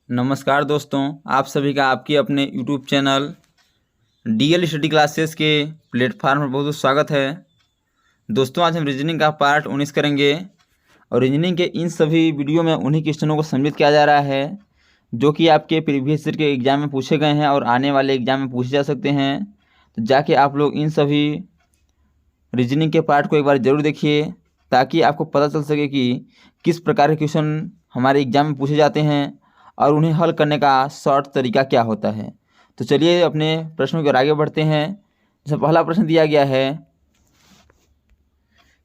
नमस्कार दोस्तों, आप सभी का आपके अपने YouTube channel DL study classes के प्लेटफार्म पर बहुत बहुत स्वागत है। दोस्तों, आज हम रीजनिंग का पार्ट 19 करेंगे और रीजनिंग के इन सभी वीडियो में उन्हीं क्वेश्चनों को सम्मिलित किया जा रहा है जो कि आपके प्रीवियस ईयर के एग्जाम में पूछे गए हैं और आने वाले एग्जाम में पूछे जा सकते हैं। तो जाके आप लोग इन सभी रीजनिंग के पार्ट को एक बार ज़रूर देखिए ताकि आपको पता चल सके कि किस प्रकार के क्वेश्चन हमारे एग्जाम में पूछे जाते हैं और उन्हें हल करने का शॉर्ट तरीका क्या होता है। तो चलिए अपने प्रश्नों की ओर आगे बढ़ते हैं। जैसे पहला प्रश्न दिया गया है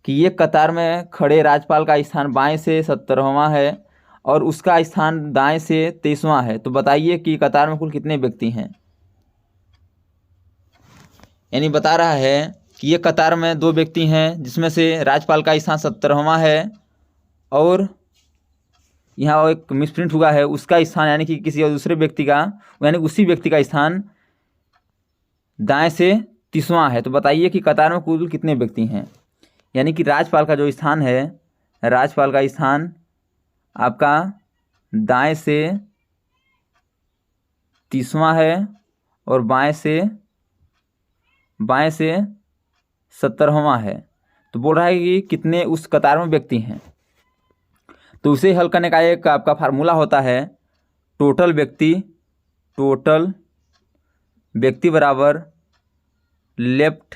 कि एक कतार में खड़े राजपाल का स्थान बाएं से 70वां है और उसका स्थान दाएं से 23वां है, तो बताइए कि कतार में कुल कितने व्यक्ति हैं। यानी बता रहा है कि ये कतार में दो व्यक्ति हैं जिसमें से राजपाल का स्थान 70वां है और यहाँ एक मिसप्रिंट हुआ है, उसका स्थान यानी कि किसी और दूसरे व्यक्ति का यानी उसी व्यक्ति का स्थान दाएं से 30वां है। तो बताइए कि कतार में कुल कितने व्यक्ति हैं। यानी कि राजपाल का जो स्थान है, राजपाल का स्थान आपका दाएं से 30वां है और बाएं से 70वां है। तो बोल रहा है कि कितने उस कतार में व्यक्ति हैं। तो उसे हल करने का एक आपका फार्मूला होता है टोटल व्यक्ति बराबर लेफ्ट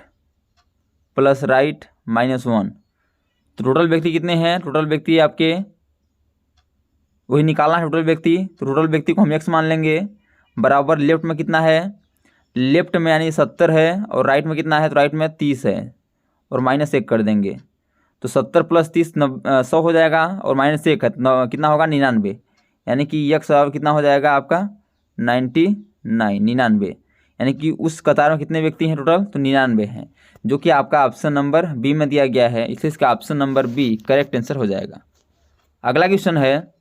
प्लस राइट -1। तो टोटल व्यक्ति कितने हैं, टोटल व्यक्ति आपके वही निकालना है टोटल व्यक्ति। तो टोटल व्यक्ति को हम x मान लेंगे बराबर लेफ्ट में कितना है, लेफ्ट में यानी 70 है और राइट में कितना है, तो राइट में 30 है और -1 कर देंगे। तो 70 + 30 100 हो जाएगा और -1 कितना होगा 99। यानी कि x कितना हो जाएगा आपका 99। यानी कि उस कतार में कितने व्यक्ति हैं टोटल, तो 99 हैं, जो कि आपका ऑप्शन नंबर बी में दिया गया है। इसलिए इसका option number B correct answer हो जाएगा। अगला क्वेश्चन है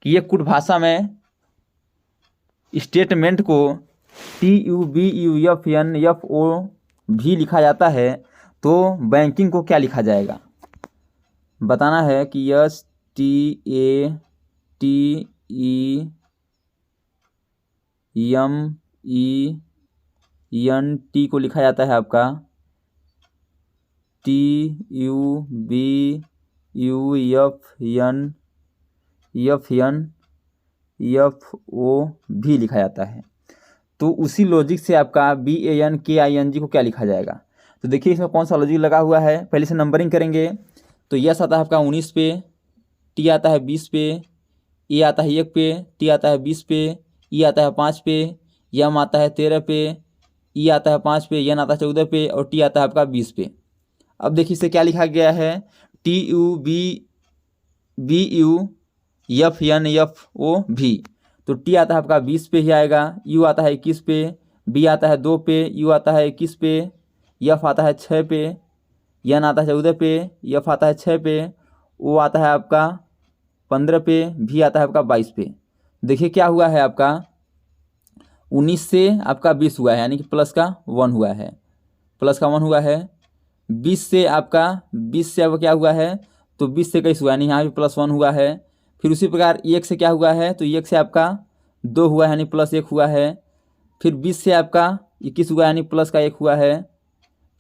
कि ये कुट भाषा में स्टेटमेंट को TUBUFNFO भी लिखा जाता है, तो बैंकिंग को क्या लिखा जाएगा। बताना है कि STATEMENT को लिखा जाता है आपका TUBUFNFO भी लिखा जाता है। तो उसी लॉजिक से आपका BANKING को क्या लिखा जाएगा। तो देखिए इसमें कौन सा लॉजिक लगा हुआ है। पहले से नंबरिंग करेंगे तो यस आता है आपका 19 पे, टी आता है 20 पे, ए आता है 1 पे, टी आता है 20 पे, ई आता है 5 पे, यम आता है 13 पे, ई आता है 5 पे, एन आता है 14 पे और टी आता है आपका 20 पे। अब देखिए इसे क्या लिखा गया है, TUBUFNFO भी। तो टी आता है आपका 20 पे ही आएगा, यू आता है 21 पे, बी आता है 2 पे, यू आता है 21 पे, एफ आता है 6 पे, एन आता है 14 पे, एफ आता है 6 पे, ओ आता है आपका 15 पे, भी आता है आपका 22 पे। देखिए क्या हुआ है आपका 19 से आपका 20 हुआ है, यानी कि प्लस का 1 हुआ है, प्लस का 1 हुआ है। 20 से आपका क्या हुआ है, तो 20 से 21 हुआ, यानी यहाँ भी +1 हुआ है। फिर उसी प्रकार 1 से क्या हुआ है, तो 1 से आपका 2 हुआ है, यानी +1 हुआ है। फिर 20 से आपका 21 हुआ, यानी प्लस का 1 हुआ है।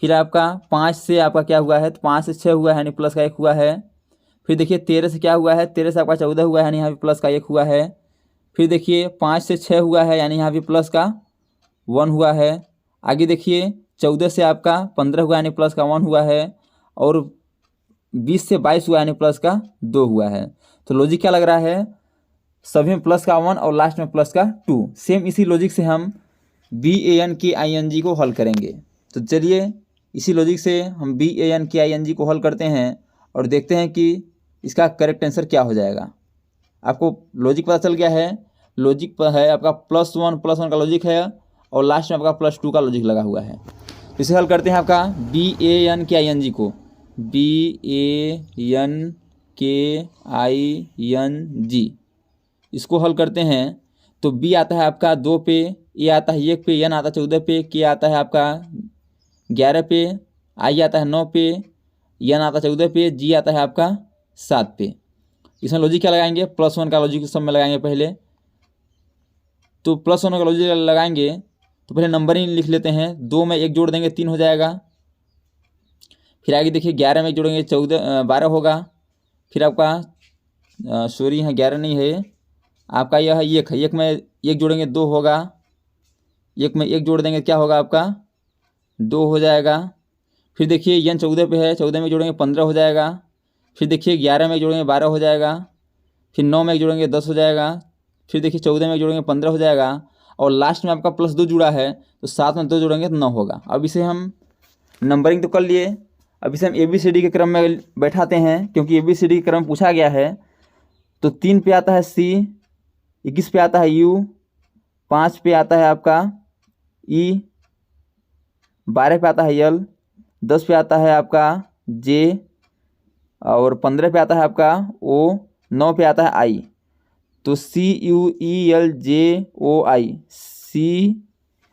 फिर आपका 5 से आपका क्या हुआ है, तो 5 से 6 हुआ है, यानी प्लस का 1 हुआ है। फिर देखिए 13 से क्या हुआ है, 13 से आपका 14 हुआ है, यानी यहाँ भी प्लस का 1 हुआ है। फिर देखिए 5 से 6 हुआ है, यानी यहाँ भी प्लस का 1 हुआ है। आगे देखिए 14 से आपका 15 हुआ, यानी प्लस का 1 हुआ है और 20 से 22 हुआ, यानी प्लस का 2 हुआ है। तो लॉजिक क्या लग रहा है, सभी में प्लस का 1 और लास्ट में प्लस का 2। सेम इसी लॉजिक से हम BANKING को हल करेंगे। तो चलिए इसी लॉजिक से हम BANKING को हल करते हैं और देखते हैं कि इसका करेक्ट आंसर क्या हो जाएगा। आपको लॉजिक पता चल गया है, लॉजिक पर है आपका +1 का लॉजिक है और लास्ट में आपका +2 का लॉजिक लगा हुआ है। इसे हल करते हैं आपका BANKING को, BANKING इसको हल करते हैं तो बी आता है आपका 2 पे, ए आता है 1 पे, एन आता है 14 पे, के आता है आपका 11 पे, आई आता है 9 पे, एन आता है 14 पे, जी आता है आपका 7 पे। इसमें लॉजिक क्या लगाएंगे, +1 का लॉजिक सब में लगाएंगे पहले। तो +1 का लॉजिक लगाएंगे तो पहले नंबरिंग लिख लेते हैं। 2 में 1 जोड़ देंगे 3 हो जाएगा। फिर आगे देखिए 11 में 1 जोड़ेंगे 12 होगा। फिर आपका सॉरी यहाँ 11 नहीं है, आपका यह है 1 है। 1 में 1 जोड़ेंगे 2 होगा। 1 में 1 जोड़ देंगे क्या होगा आपका 2 हो जाएगा। फिर देखिए n 14 पे है, 14 में जोड़ेंगे 15 हो जाएगा। फिर देखिए 11 में जोड़ेंगे 12 हो जाएगा। फिर 9 में जोड़ेंगे 10 हो जाएगा। फिर देखिए 14 में जोड़ेंगे 15 हो जाएगा। और लास्ट में आपका +2 जुड़ा है तो 7 में 2 जोड़ेंगे तो 9 होगा। अब इसे हम नंबरिंग तो कर लिए, अब इसे हम ABCD के क्रम में बैठाते हैं क्योंकि ABCD के क्रम पूछा गया है। तो 3 पे आता है C, 21 पे आता है U, 5 पे आता है आपका E, 12 पे आता है L, 10 पे आता है आपका J और 15 पे आता है आपका O, 9 पे आता है I। तो CUELJOI C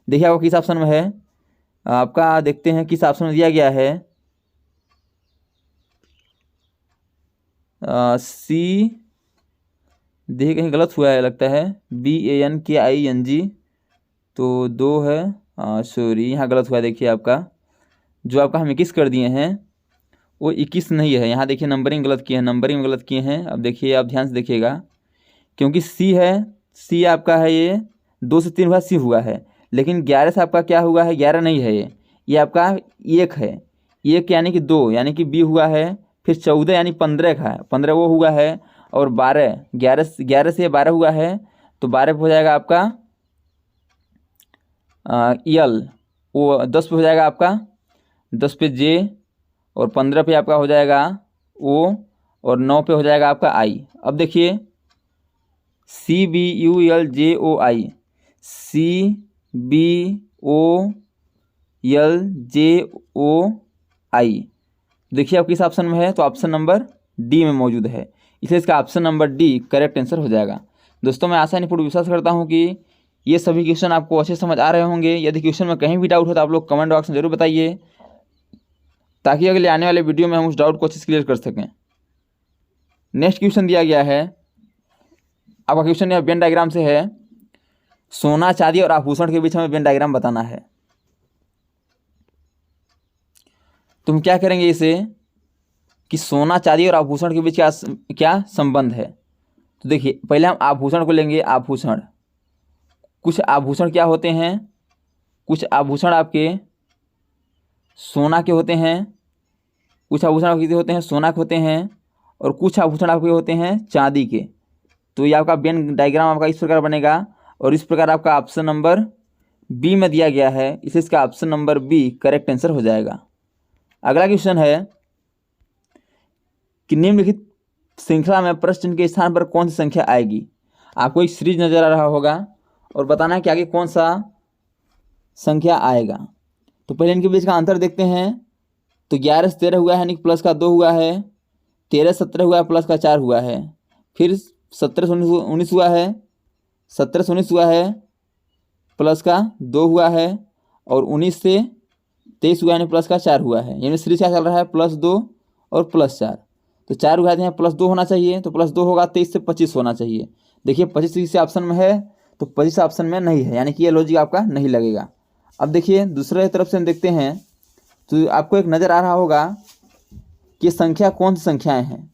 देखिए आपको किस ऑप्शन में है, आपका देखते हैं किस ऑप्शन में दिया गया है। C देखिए कहीं गलत हुआ है लगता है, BANKING तो 2 है, सॉरी यहाँ गलत हुआ है। देखिए आपका जो आपका हम 21 कर दिए हैं वो 21 नहीं है, यहाँ देखिए नंबरिंग गलत किए हैं, नंबरिंग गलत किए हैं। अब देखिए आप ध्यान से देखिएगा क्योंकि C है, C आपका है ये 2 से 3 हुआ C हुआ है, लेकिन 11 से आपका क्या हुआ है 11 नहीं है, ये आपका 1 है। 1 यानी कि 2 यानी कि B हुआ है। फिर 14 यानी 15 का है, 15 वो हुआ है। और 12 11 से 12 हुआ है तो 12 पे हो जाएगा आपका L, वो 10 पे हो जाएगा आपका 10 पे J और 15 पे आपका हो जाएगा O और 9 पे हो जाएगा आपका I। अब देखिए CBULJOI CBOLJOI देखिए आप किस ऑप्शन में है, तो ऑप्शन नंबर D में मौजूद है, इसलिए इसका option number D correct answer हो जाएगा। दोस्तों मैं आशा नहीं पूर्ण विश्वास करता हूँ कि ये सभी क्वेश्चन आपको अच्छे समझ आ रहे होंगे। यदि क्वेश्चन में कहीं भी डाउट हो तो आप लोग कमेंट बॉक्स में जरूर बताइए ताकि अगले आने वाले वीडियो में हम उस डाउट को अच्छे से क्लियर कर सकें। नेक्स्ट क्वेश्चन दिया गया है, आपका क्वेश्चन यह वेन डायग्राम से है, सोना चांदी और आभूषण के बीच हमें वेन डायग्राम बताना है। तुम क्या करेंगे इसे कि सोना चांदी और आभूषण के बीच क्या संबंध है। तो देखिए पहले हम आभूषण को लेंगे। आभूषण, कुछ आभूषण क्या होते हैं, कुछ आभूषण आपके सोना के होते हैं, कुछ आभूषण आपके होते हैं सोना के होते हैं और कुछ आभूषण आपके होते हैं चांदी के। तो ये आपका वेन डायग्राम आपका इस प्रकार बनेगा और इस प्रकार आपका ऑप्शन नंबर बी में दिया गया है, इसलिए इसका option number B correct answer हो जाएगा। अगला क्वेश्चन है कि निम्नलिखित श्रृंखला में प्रश्न चिन्ह के स्थान पर कौन सी संख्या आएगी। आपको एक सीरीज नजर आ रहा होगा और बताना है कि आगे कौन सा संख्या आएगा। तो पहले इनके बीच का अंतर देखते हैं। तो 11 से 13 हुआ है यानी कि प्लस का 2 हुआ है। 13 से 17 हुआ है प्लस का 4 हुआ है। फिर 17 से 19 हुआ है, 17 से 19 हुआ है प्लस का 2 हुआ है और 19 से 23 हुआ है यानी प्लस का 4 हुआ है। यानी सीरीज क्या चल रहा है +2 और +4। तो 4 हुआ है यहाँ +2 होना चाहिए, तो +2 होगा 23 से 25 होना चाहिए। देखिए 25 इसी ऑप्शन में है तो 25 ऑप्शन में नहीं है, यानी कि ये लॉजिक आपका नहीं लगेगा। अब देखिए दूसरे तरफ से हम देखते हैं तो आपको एक नज़र आ रहा होगा कि संख्या कौन सी संख्याएँ हैं।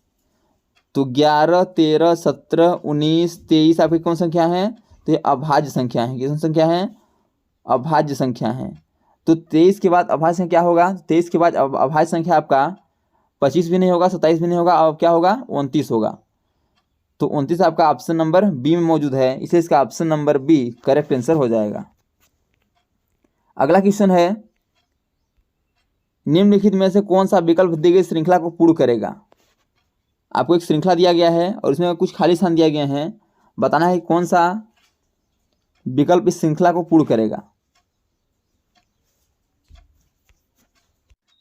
तो 11, 13, 17, 19, 23 आपकी कौन संख्या हैं, तो ये अभाज्य संख्या है। किस संख्या है, अभाज्य संख्या है। तो 23 के बाद अभाज्य संख्या क्या होगा, 23 के बाद अभाज्य संख्या आपका 25 भी नहीं होगा, 27 भी नहीं होगा, अब क्या होगा 29 होगा। तो 29 आपका ऑप्शन नंबर बी में मौजूद है, इसलिए इसका option number B correct answer हो जाएगा। अगला क्वेश्चन है निम्नलिखित में से कौन सा विकल्प दी गई श्रृंखला को पूर्ण करेगा। आपको एक श्रृंखला दिया गया है और इसमें कुछ खाली स्थान दिया गया है, बताना है कौन सा विकल्प इस श्रृंखला को पूर्ण करेगा।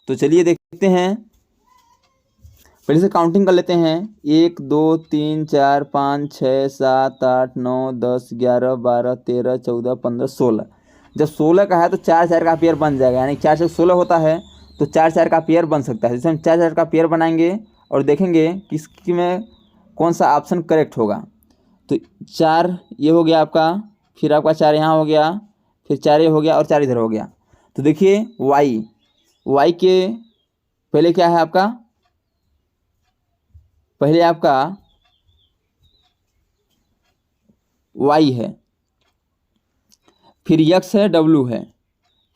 तो चलिए देखते हैं, पहले से काउंटिंग कर लेते हैं। 1 2 3 4 5 6 7 8 9 10 11 12 13 14 15 16। जब 16 का है तो 4 4 का पेयर बन जाएगा, यानी 4 से 16 होता है तो 4 4 का पेयर बन सकता है। जैसे हम 4 4 का पेयर बनाएंगे और देखेंगे कि इसकी में कौन सा ऑप्शन करेक्ट होगा। तो 4 ये हो गया आपका, फिर आपका 4 यहाँ हो गया, फिर 4 ये हो गया और 4 इधर हो गया। तो देखिए वाई के पहले क्या है आपका, पहले आपका वाई है, फिर यक्स है, डब्लू है।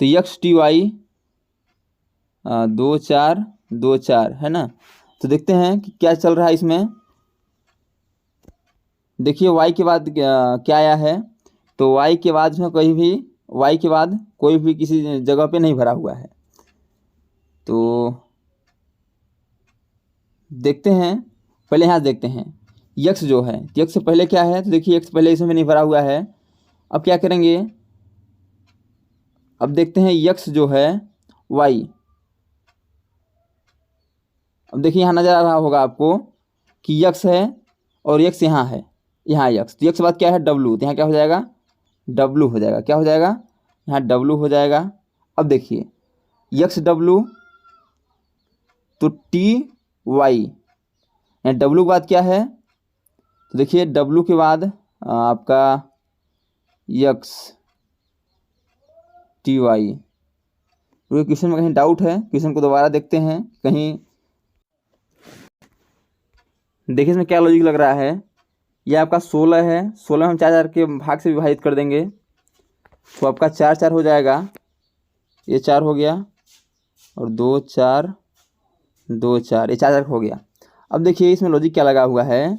तो यक्स टी वाई 2 4 2 4 है ना। तो देखते हैं कि क्या चल रहा है इसमें। देखिए वाई के बाद क्या आया है। तो वाई के बाद में कोई भी, वाई के बाद कोई भी किसी जगह पे नहीं भरा हुआ है। तो देखते हैं, पहले यहाँ देखते हैं यक्स जो है, यक्स से पहले क्या है। तो देखिए यक्स पहले इसमें नहीं भरा हुआ है। अब क्या करेंगे, अब देखते हैं यक्स जो है वाई। अब देखिए यहाँ नजर आ रहा होगा आपको कि यक्स है और यक्स यहाँ है, यहाँ यक्स। तो यक्स के बाद क्या है, डब्लू। तो यहाँ क्या हो जाएगा, डब्लू हो जाएगा। क्या हो जाएगा, यहाँ डब्लू हो जाएगा। अब देखिए यक्स डब्लू, तो टी वाई, यहाँ डब्लू के बाद क्या है। तो देखिए डब्लू के बाद आपका यक्स टी वाई। क्वेश्चन में कहीं डाउट है, क्वेश्चन को दोबारा देखते हैं कहीं। देखिए इसमें क्या लॉजिक लग रहा है। ये आपका 16 है, 16 हम 4 4 के भाग से विभाजित कर देंगे तो आपका 4 4 हो जाएगा। ये 4 हो गया और 2 4 2 4, ये 4 4 हो गया। अब देखिए इसमें लॉजिक क्या लगा हुआ है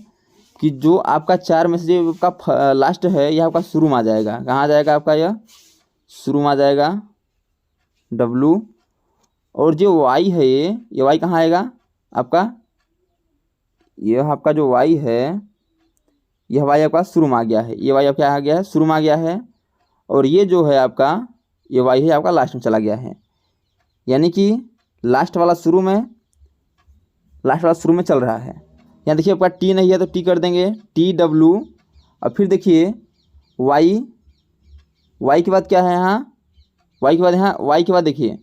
कि जो आपका 4 में से जो आपका लास्ट है यह आपका शुरू में आ जाएगा। कहाँ आ जाएगा आपका, यह शुरू में आ जाएगा डब्लू। और जो वाई है ये वाई कहाँ आएगा आपका, यह आपका जो वाई है यह वाई आपका शुरू में आ गया है। ये वाई आपका आ गया है, शुरू में आ गया है। और ये जो है आपका ये वाई है आपका लास्ट में चला गया है। यानी कि लास्ट वाला शुरू में, लास्ट वाला शुरू में चल रहा है। यहाँ देखिए आपका टी नहीं है तो टी कर देंगे, टी डब्लू। और फिर देखिए वाई, वाई के बाद क्या है यहाँ, वाई के बाद यहाँ, वाई के बाद देखिए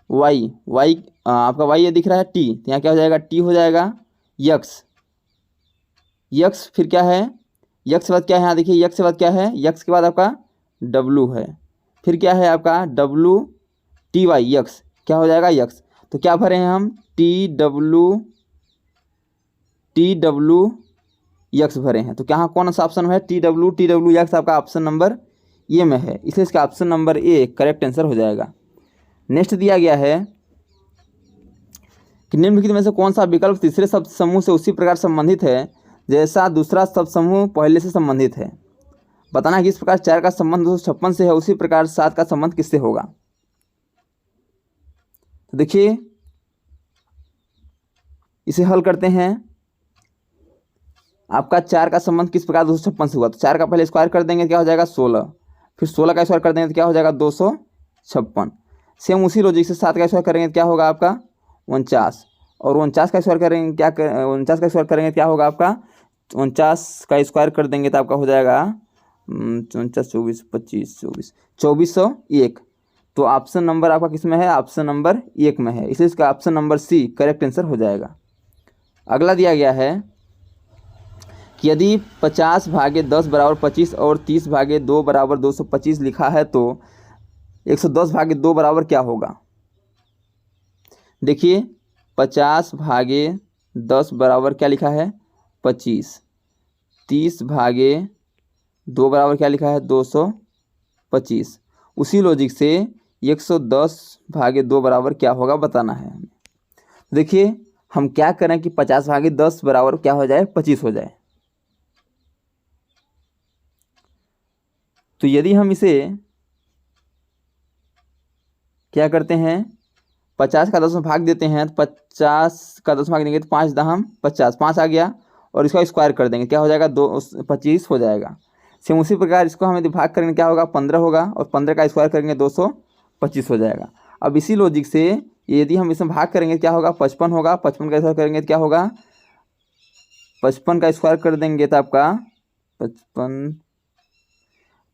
वाई, वाई आपका वाई ये दिख रहा है टी। तो यहाँ क्या हो जाएगा, टी हो जाएगा यक्स, यक्स। फिर क्या है, यक्स के बाद क्या है, यहाँ देखिए यक्स के बाद क्या है, यक्स के बाद आपका डब्लू है। फिर क्या है आपका डब्लू टी वाई यक्स, क्या हो जाएगा यक्स। तो क्या भरे हैं हम, टी डब्लू यक्स भरे हैं। तो क्या कौन सा ऑप्शन है, टी डब्लू यक्स आपका ऑप्शन नंबर ए में है, इसलिए इसका option number A correct answer हो जाएगा। नेक्स्ट दिया गया है कि निम्नलिखित में से कौन सा विकल्प तीसरे शब्द समूह से उसी प्रकार संबंधित है जैसा दूसरा शब्द समूह पहले से संबंधित है। बताना है कि इस प्रकार 4 का संबंध 256 से है, उसी प्रकार 7 का संबंध किससे होगा। तो देखिए इसे हल करते हैं। आपका 4 का संबंध किस प्रकार 256 से हुआ। तो 4 का पहले स्क्वायर कर देंगे, क्या हो जाएगा 16। फिर 16 का स्क्वायर कर देंगे तो क्या हो जाएगा 256। सेम उसी लॉजिक से 7 का स्क्वायर करेंगे तो क्या होगा आपका 49। और 49 का स्क्वायर करेंगे, 49 का स्क्वायर करेंगे क्या होगा आपका 49 का स्क्वायर कर देंगे तो आपका हो जाएगा 49 24 25 24 2401। तो ऑप्शन नंबर आपका किस में है, ऑप्शन नंबर 1 में है, इसलिए इसका option number C correct answer हो जाएगा। अगला दिया गया है कि यदि 50 भागे 10 बराबर 25 और 30 भागे 2 बराबर 225 लिखा है तो 110 भागे 2 बराबर क्या होगा। देखिए 50 भागे 10 बराबर क्या लिखा है 25, 30 भागे 2 बराबर क्या लिखा है 225। उसी लॉजिक से 110 भागे 2 बराबर क्या होगा बताना है हमें। देखिए हम क्या करें कि 50 भागे 10 बराबर क्या हो जाए 25 हो जाए। तो यदि हम इसे क्या करते हैं 50 का 10 में भाग देते हैं तो 50 का 10 भाग देंगे तो 5 दहम 50, 5 आ गया और इसका स्क्वायर कर देंगे क्या हो जाएगा 25 हो जाएगा। सेम उसी प्रकार इसको हम यदि भाग करेंगे क्या होगा 15 होगा और 15 का स्क्वायर करेंगे 225 हो जाएगा। अब इसी लॉजिक से यदि हम इसमें भाग करेंगे क्या होगा 55 होगा, 55 का स्क्वायर करेंगे तो क्या होगा 55 का स्क्वायर कर देंगे तो आपका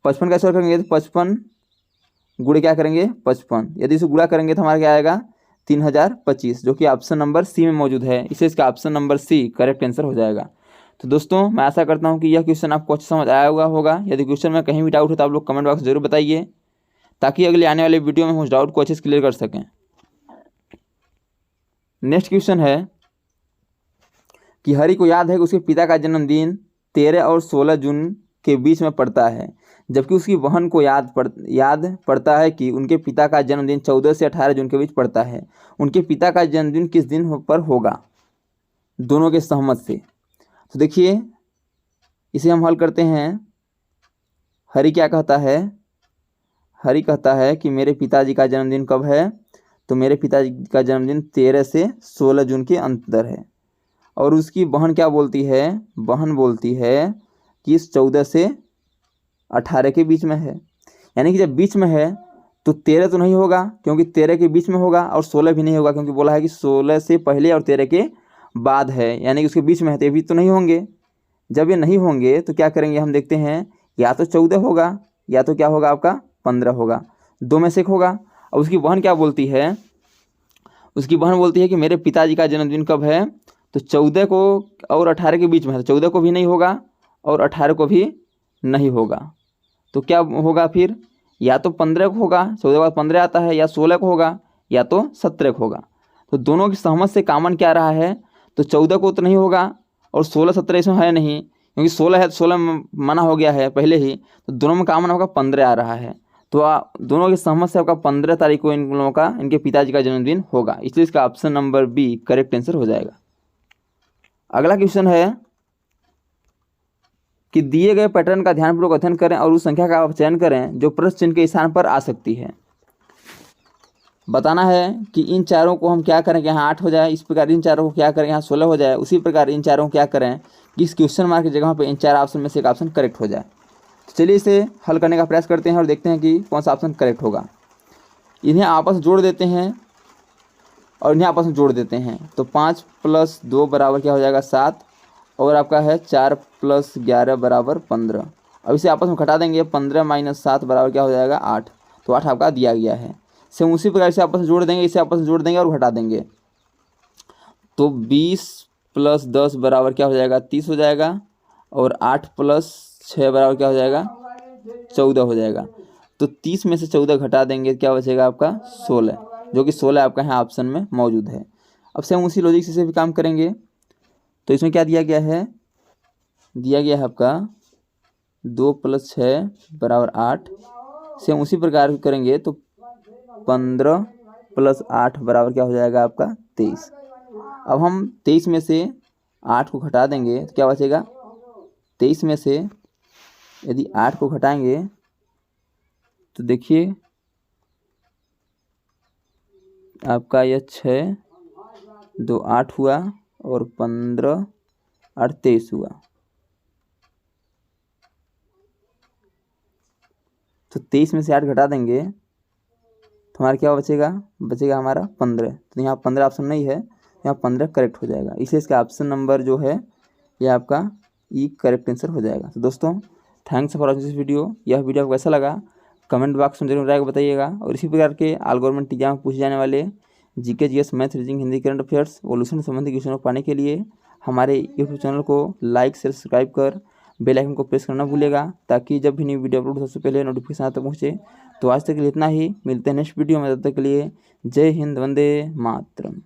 55 का स्क्वायर करेंगे तो 55 गुणे क्या करेंगे 55, यदि इसे गुणा करेंगे तो हमारा क्या आएगा 3025, जो कि ऑप्शन नंबर सी में मौजूद है, इसे इसका option number C correct answer हो जाएगा। तो दोस्तों मैं आशा करता हूँ कि यह क्वेश्चन आपको अच्छा समझ आया हुआ होगा। यदि क्वेश्चन में कहीं भी डाउट हो तो आप लोग कमेंट बॉक्स में जरूर बताइए, ताकि अगले आने वाले वीडियो में उस डाउट को अच्छे से क्लियर कर सकें। नेक्स्ट क्वेश्चन है कि हरि को याद है कि उसके पिता का जन्मदिन 13 और 16 जून के बीच में पड़ता है, जबकि उसकी बहन को याद पड़ता है कि उनके पिता का जन्मदिन 14 से 18 जून के बीच पड़ता है। उनके पिता का जन्मदिन किस दिन पर होगा, दोनों के सहमत से। तो देखिए इसे हम हल करते हैं। हरि क्या कहता है, हरि कहता है कि मेरे पिताजी का जन्मदिन कब है, तो मेरे पिताजी का जन्मदिन 13 से 16 जून के अंदर है। और उसकी बहन क्या बोलती है, बहन बोलती है कि इस 14 से 18 के बीच में है। यानी कि जब बीच में है तो 13 तो नहीं होगा क्योंकि 13 के बीच में होगा, और 16 भी नहीं होगा क्योंकि बोला है कि 16 से पहले और 13 के बाद है, यानी कि उसके बीच में है, तो ये भी तो नहीं होंगे। जब ये नहीं होंगे तो क्या करेंगे, हम देखते हैं या तो 14 होगा या तो क्या होगा आपका 15 होगा, दो में से एक होगा। और उसकी बहन क्या बोलती है, उसकी बहन बोलती है कि मेरे पिताजी का जन्मदिन कब है, तो 14 को और 18 के बीच में है, तो 14 को भी नहीं होगा और 18 को भी नहीं होगा। तो क्या होगा फिर, या तो 15 को होगा, 14 के बाद 15 आता है, या 16 को होगा या तो 17 को होगा। तो दोनों की सहमत से कॉमन क्या रहा है, तो 14 को तो नहीं होगा और 16 17 इसमें है नहीं, क्योंकि 16 है तो 16 मना हो गया है पहले ही, तो दोनों में कॉमन होगा 15 आ रहा है। तो दोनों की सहमत से आपका 15 तारीख को इन लोगों का, इनके पिताजी का जन्मदिन होगा, इसलिए इसका option number B correct answer हो जाएगा। अगला क्वेश्चन है कि दिए गए पैटर्न का ध्यानपूर्वक अध्ययन करें और उस संख्या का चयन करें जो प्रश्न चिन्ह के स्थान पर आ सकती है। बताना है कि इन चारों को हम क्या करें कि यहाँ 8 हो जाए, इस प्रकार इन चारों को क्या करें यहाँ 16 हो जाए, उसी प्रकार इन चारों को क्या करें कि इस क्वेश्चन मार्क की जगह पर इन 4 ऑप्शन में से एक ऑप्शन करेक्ट हो जाए। तो चलिए इसे हल करने का प्रयास करते हैं और देखते हैं कि कौन सा ऑप्शन करेक्ट होगा। इन्हें आपस में जोड़ देते हैं और इन्हें आपस में जोड़ देते हैं, तो 5 + 2 बराबर क्या हो जाएगा 7, और आपका है 4 + 11 बराबर 15। अब इसे आपस में घटा देंगे, 15 - 7 बराबर क्या हो जाएगा 8, तो 8 आपका दिया गया है। सेम उसी प्रकार से आपस में जोड़ देंगे, इसे आपस में जोड़ देंगे और घटा देंगे, तो 20 + 10 बराबर क्या हो जाएगा 30 हो जाएगा, और 8 + 6 बराबर क्या हो जाएगा 14 हो जाएगा। तो 30 में से 14 घटा देंगे, क्या बचेगा आपका 16, जो कि 16 आपका यहाँ ऑप्शन में मौजूद है। अब से हम उसी लॉजिक से भी काम करेंगे। तो इसमें क्या दिया गया है, दिया गया है आपका 2 + 6 बराबर 8। से हम उसी प्रकार करेंगे तो 15 + 8 बराबर क्या हो जाएगा आपका 23। अब हम 23 में से 8 को घटा देंगे तो क्या बचेगा, 23 में से यदि 8 को घटाएंगे तो देखिए आपका यह 6 2 8 हुआ और 15 और 23 हुआ। तो 23 में से 8 घटा देंगे तो हमारा क्या बचेगा, बचेगा हमारा 15। तो यहाँ 15 ऑप्शन नहीं है, यहाँ 15 करेक्ट हो जाएगा, इसलिए इसका ऑप्शन नंबर जो है ये आपका ई करेक्ट आंसर हो जाएगा। तो दोस्तों thanks for watching this video. यह वीडियो आपको कैसा लगा कमेंट बॉक्स में जरूर राय बताइएगा, और इसी प्रकार के ऑल गवर्नमेंट एग्जाम में पूछे जाने वाले GK GS math reasoning Hindi current affairs वोल्यूशन संबंधी क्वेश्चनों को पाने के लिए हमारे यूट्यूब चैनल को लाइक शेयर सब्सक्राइब कर बेल आइकन को प्रेस करना भूलेगा, ताकि जब भी न्यू वीडियो अपलोड सबसे पहले नोटिफिकेशन आता पहुँचे। तो आज तक के लिए इतना ही, मिलते हैं नेक्स्ट वीडियो में, तब तक के लिए जय हिंद, वंदे मातरम।